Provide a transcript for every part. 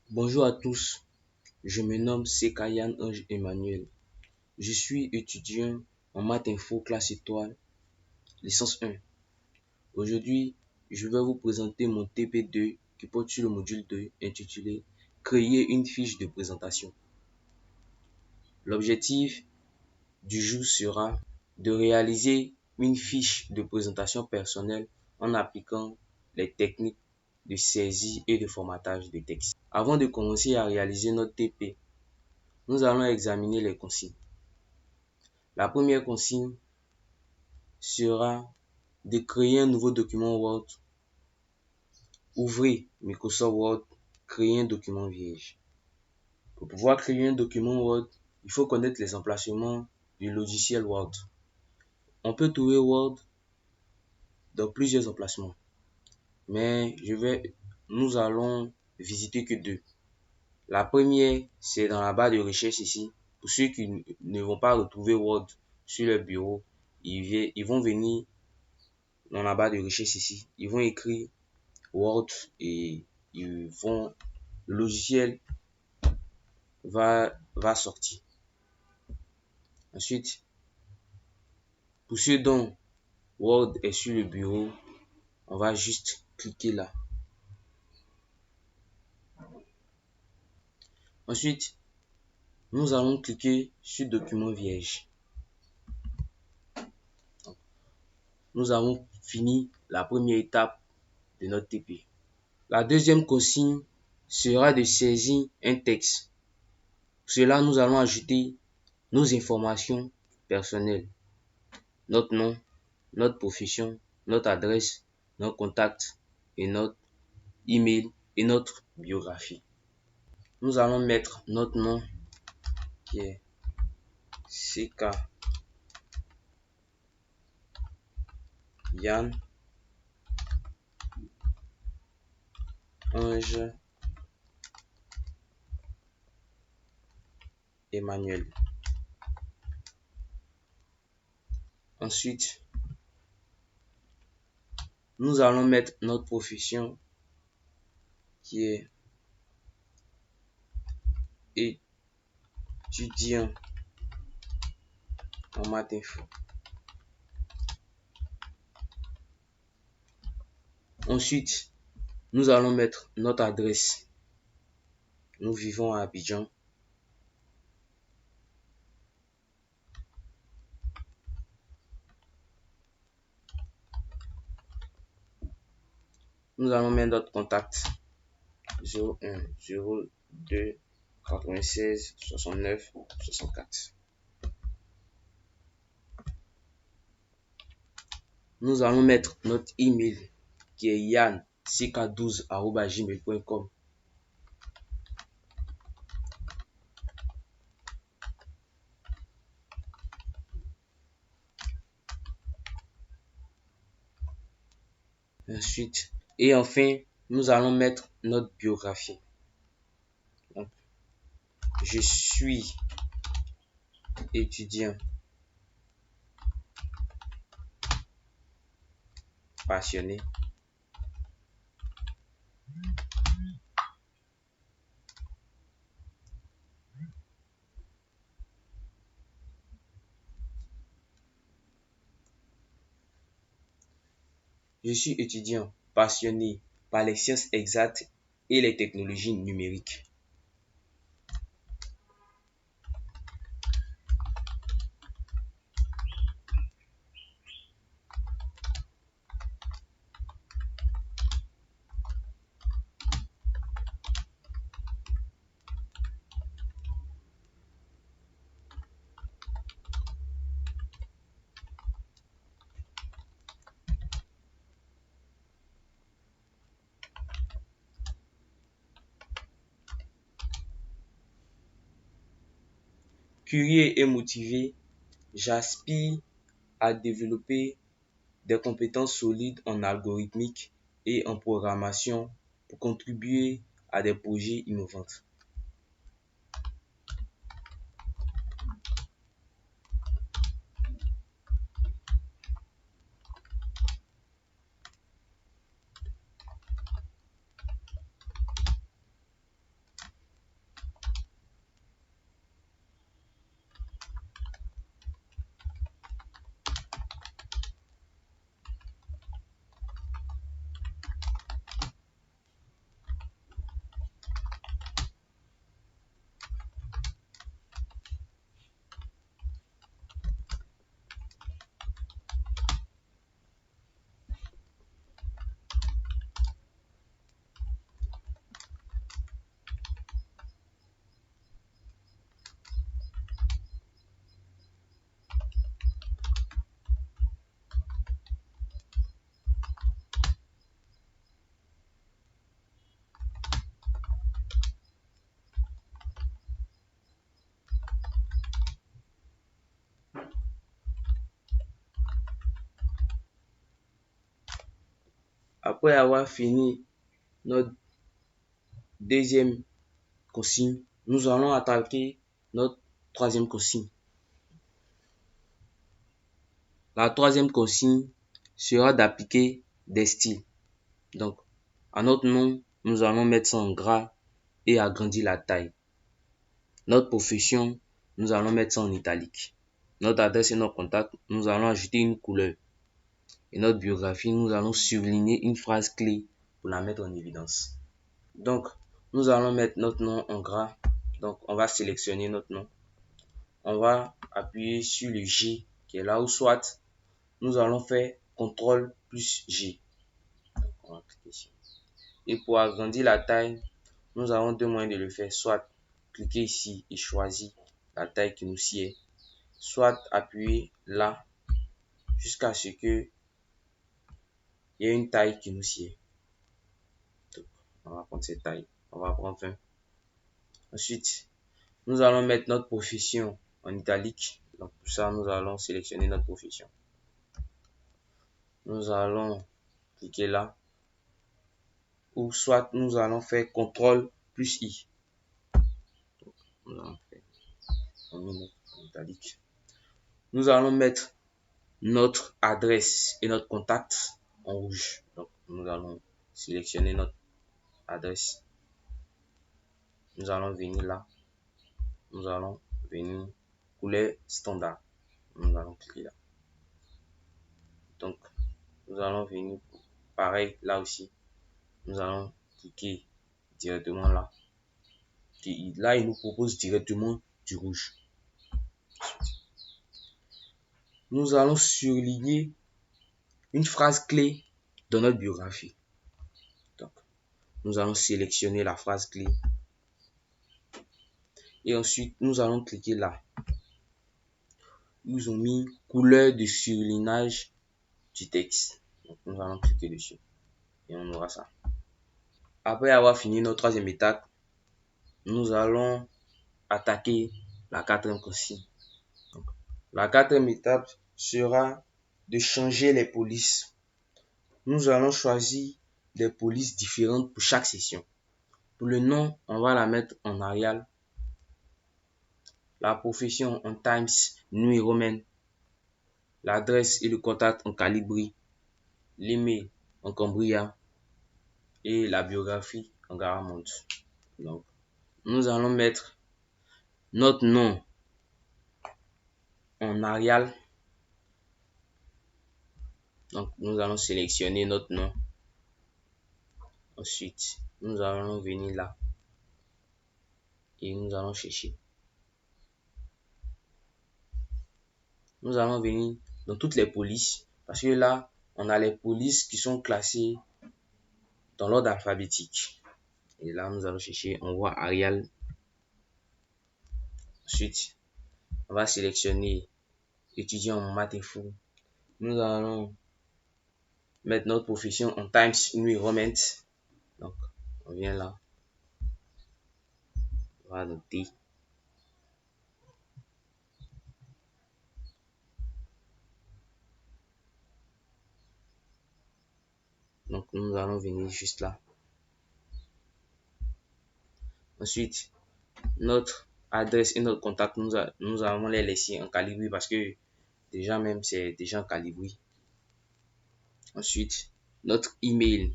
Bonjour à tous, je me nomme Sekayan Ange Emmanuel. Je suis étudiant en maths info classe étoile, licence 1. Aujourd'hui, je vais vous présenter mon TP2 qui porte sur le module 2 intitulé Créer une fiche de présentation. L'objectif du jour sera de réaliser une fiche de présentation personnelle en appliquant les techniques de saisie et de formatage des textes. Avant de commencer à réaliser notre TP, nous allons examiner les consignes. La première consigne sera de créer un nouveau document Word. Ouvrez Microsoft Word, créer un document vierge. Pour pouvoir créer un document Word, il faut connaître les emplacements du logiciel Word. On peut trouver Word dans plusieurs emplacements, mais nous allons visiter que deux. La première, c'est dans la barre de recherche ici. Pour ceux qui ne vont pas retrouver Word sur leur bureau, ils vont venir dans la barre de recherche ici. Ils vont écrire Word et le logiciel va sortir. Ensuite, pour ceux dont Word est sur le bureau, on va juste cliquer là. Ensuite, nous allons cliquer sur document vierge. Nous avons fini la première étape de notre TP. La deuxième consigne sera de saisir un texte. Pour cela, nous allons ajouter nos informations personnelles, notre nom, notre profession, notre adresse, nos contacts et notre email et notre biographie. Nous allons mettre notre nom qui est CK Yann Ange Emmanuel. Ensuite, nous allons mettre notre profession qui est étudiant en maths info. Ensuite, nous allons mettre notre adresse. Nous vivons à Abidjan. Nous allons mettre notre contact 01 02 96 69 64. Nous allons mettre notre email qui est yanck12@gmail.com. Ensuite, et enfin, nous allons mettre notre biographie. Donc, je suis étudiant passionné. Je suis étudiant passionné par les sciences exactes et les technologies numériques. Curieux et motivé, j'aspire à développer des compétences solides en algorithmique et en programmation pour contribuer à des projets innovants. Après avoir fini notre deuxième consigne, nous allons attaquer notre troisième consigne. La troisième consigne sera d'appliquer des styles. Donc, à notre nom, nous allons mettre ça en gras et agrandir la taille. Notre profession, nous allons mettre ça en italique. Notre adresse et notre contact, nous allons ajouter une couleur. Et notre biographie, nous allons surligner une phrase clé pour la mettre en évidence. Donc, nous allons mettre notre nom en gras. Donc, on va sélectionner notre nom. On va appuyer sur le G qui est là ou soit nous allons faire CTRL plus G. On va cliquer ici. Et pour agrandir la taille, nous avons deux moyens de le faire. Soit cliquer ici et choisir la taille qui nous sied. Soit appuyer là jusqu'à ce que il y ait une taille qui nous sied. Donc, on va prendre cette taille. On va prendre 20. Ensuite, nous allons mettre notre profession en italique. Donc pour ça, nous allons sélectionner notre profession. Nous allons cliquer là. Ou soit nous allons faire CTRL plus I. Donc, nous allons faire en italique. Nous allons mettre notre adresse et notre contact en rouge. Donc nous allons sélectionner notre adresse. Nous allons venir là. Nous allons venir couleur standard. Nous allons cliquer là. Donc nous allons venir pareil là aussi. Nous allons cliquer directement là. Et là, il nous propose directement du rouge. Nous allons surligner une phrase clé dans notre biographie. Donc, nous allons sélectionner la phrase clé. Et ensuite, nous allons cliquer là. Ils ont mis couleur de surlignage du texte. Donc, nous allons cliquer dessus. Et on aura ça. Après avoir fini notre troisième étape, nous allons attaquer la quatrième consigne. Donc, la quatrième étape sera de changer les polices. Nous allons choisir des polices différentes pour chaque session. Pour le nom, on va la mettre en Arial. La profession en Times New Roman. L'adresse et le contact en Calibri. L'email en Cambria. Et la biographie en Garamond. Donc, nous allons mettre notre nom en Arial. Donc, nous allons sélectionner notre nom. Ensuite, nous allons venir là. Et nous allons chercher. Nous allons venir dans toutes les polices. Parce que là, on a les polices qui sont classées dans l'ordre alphabétique. Et là, nous allons chercher, on voit Arial. Ensuite, on va sélectionner étudiant en maths info. Nous allons mettre notre profession en Times New Roman. Donc, on vient là. On va noter. Donc, nous allons venir juste là. Ensuite, notre adresse et notre contact, nous allons les laisser en Calibri parce que déjà même, c'est déjà en Calibri. Ensuite, notre email.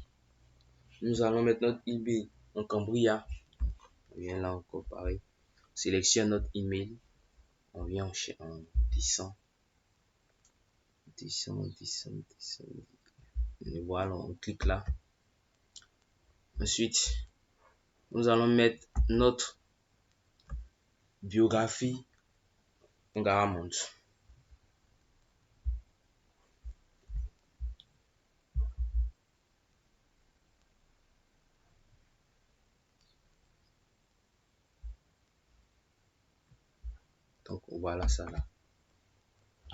Nous allons mettre notre email en Cambria. On vient là encore pareil. On sélectionne notre email. On vient en descend. Et voilà, on clique là. Ensuite, nous allons mettre notre biographie en Garamond. Donc voilà ça là.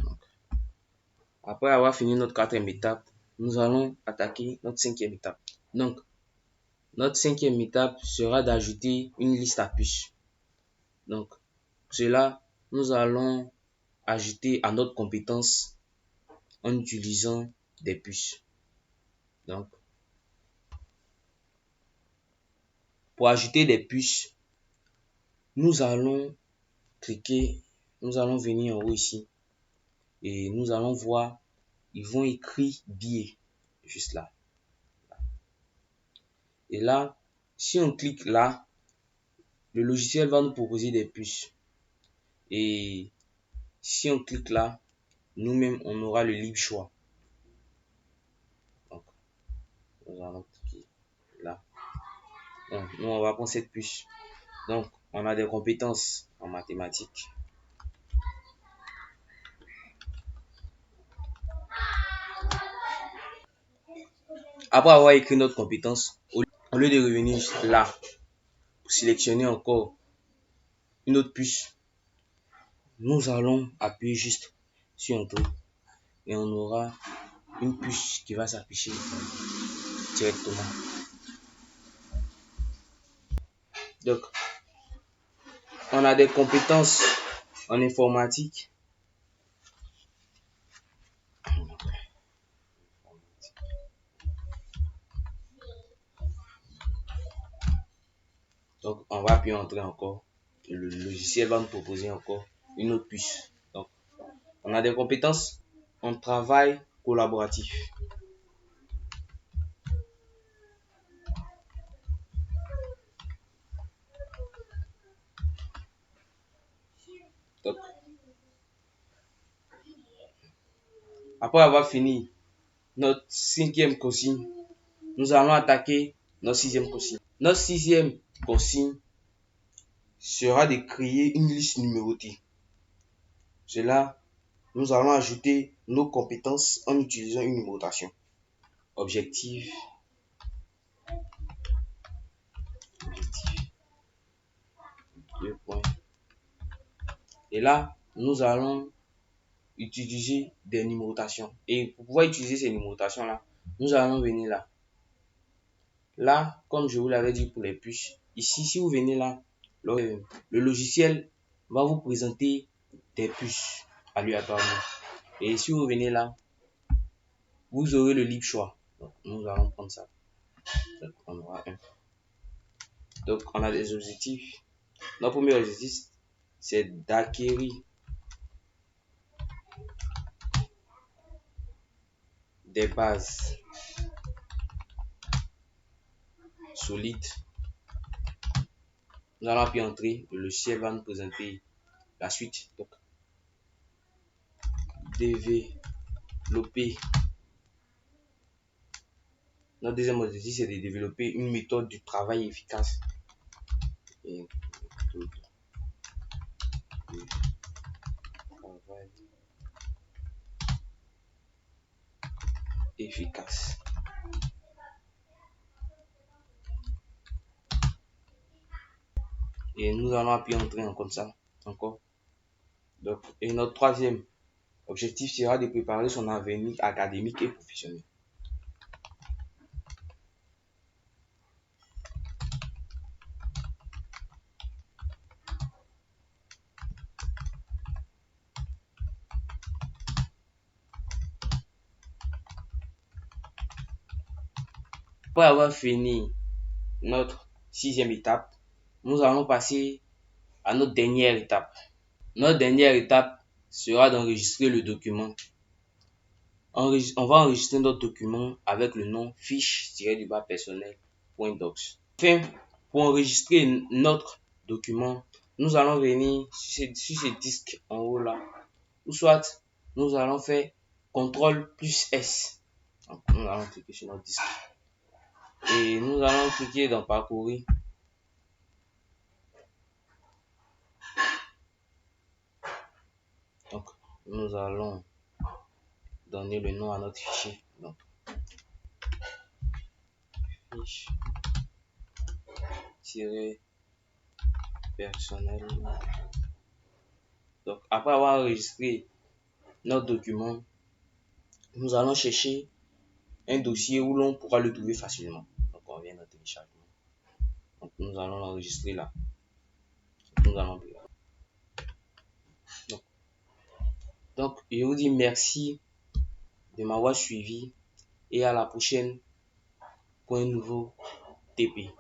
Donc, après avoir fini notre quatrième étape, nous allons attaquer notre cinquième étape. Donc, notre cinquième étape sera d'ajouter une liste à puces. Donc, pour cela, nous allons ajouter à notre compétence en utilisant des puces. Donc, Pour ajouter des puces, nous allons cliquer, nous allons venir en haut ici et nous allons voir, ils vont écrire billet juste là. Et là, si on clique là, le logiciel va nous proposer des puces. Et si on clique là, nous-mêmes, on aura le libre choix. Donc, nous allons cliquer là. Bon, nous, on va prendre cette puce. Donc, on a des compétences en mathématiques. Après avoir écrit notre compétence, au lieu de revenir là, pour sélectionner encore une autre puce, nous allons appuyer juste sur Entrée et on aura une puce qui va s'afficher directement. Donc, on a des compétences en informatique. Donc, on va appuyer Entrée encore. Et le logiciel va nous proposer encore une autre puce. Donc, on a des compétences en travail collaboratif. Donc, après avoir fini notre cinquième consigne, nous allons attaquer notre sixième consigne. Notre sixième consigne sera de créer une liste numérotée. Cela, nous allons ajouter nos compétences en utilisant une numérotation. Objectif. Deux points. Et là, nous allons utiliser des numérotations. Et pour pouvoir utiliser ces numérotations-là, nous allons venir là. Là, comme je vous l'avais dit pour les puces, ici, si vous venez là, le logiciel va vous présenter des puces aléatoirement. Et si vous venez là, vous aurez le libre choix. Donc, nous allons prendre ça. Donc, on aura un. Donc, on a des objectifs. Notre premier objectif, c'est d'acquérir des bases solides. Nous allons appuyer Entrée. Le logiciel va nous présenter la suite. Donc, développer. Notre deuxième objectif, c'est de développer une méthode du travail efficace. Et travail efficace. Et nous allons appuyer Entrée comme ça. Encore. Donc, et notre troisième objectif sera de préparer son avenir académique et professionnel. Après avoir fini notre sixième étape, nous allons passer à notre dernière étape. Notre dernière étape sera d'enregistrer le document. On va enregistrer notre document avec le nom fiche-du-bas personnel.docs. Enfin, pour enregistrer notre document, nous allons venir sur ce disque en haut là, ou soit nous allons faire CTRL plus S. Donc, nous allons cliquer sur notre disque et nous allons cliquer dans parcourir. Donc, nous allons donner le nom à notre fichier. Donc, fiche-personnel. Donc, après avoir enregistré notre document, nous allons chercher un dossier où l'on pourra le trouver facilement. Donc, on vient dans téléchargement. Donc, nous allons l'enregistrer là. Nous allons donc, je vous dis merci de m'avoir suivi et à la prochaine pour un nouveau TP.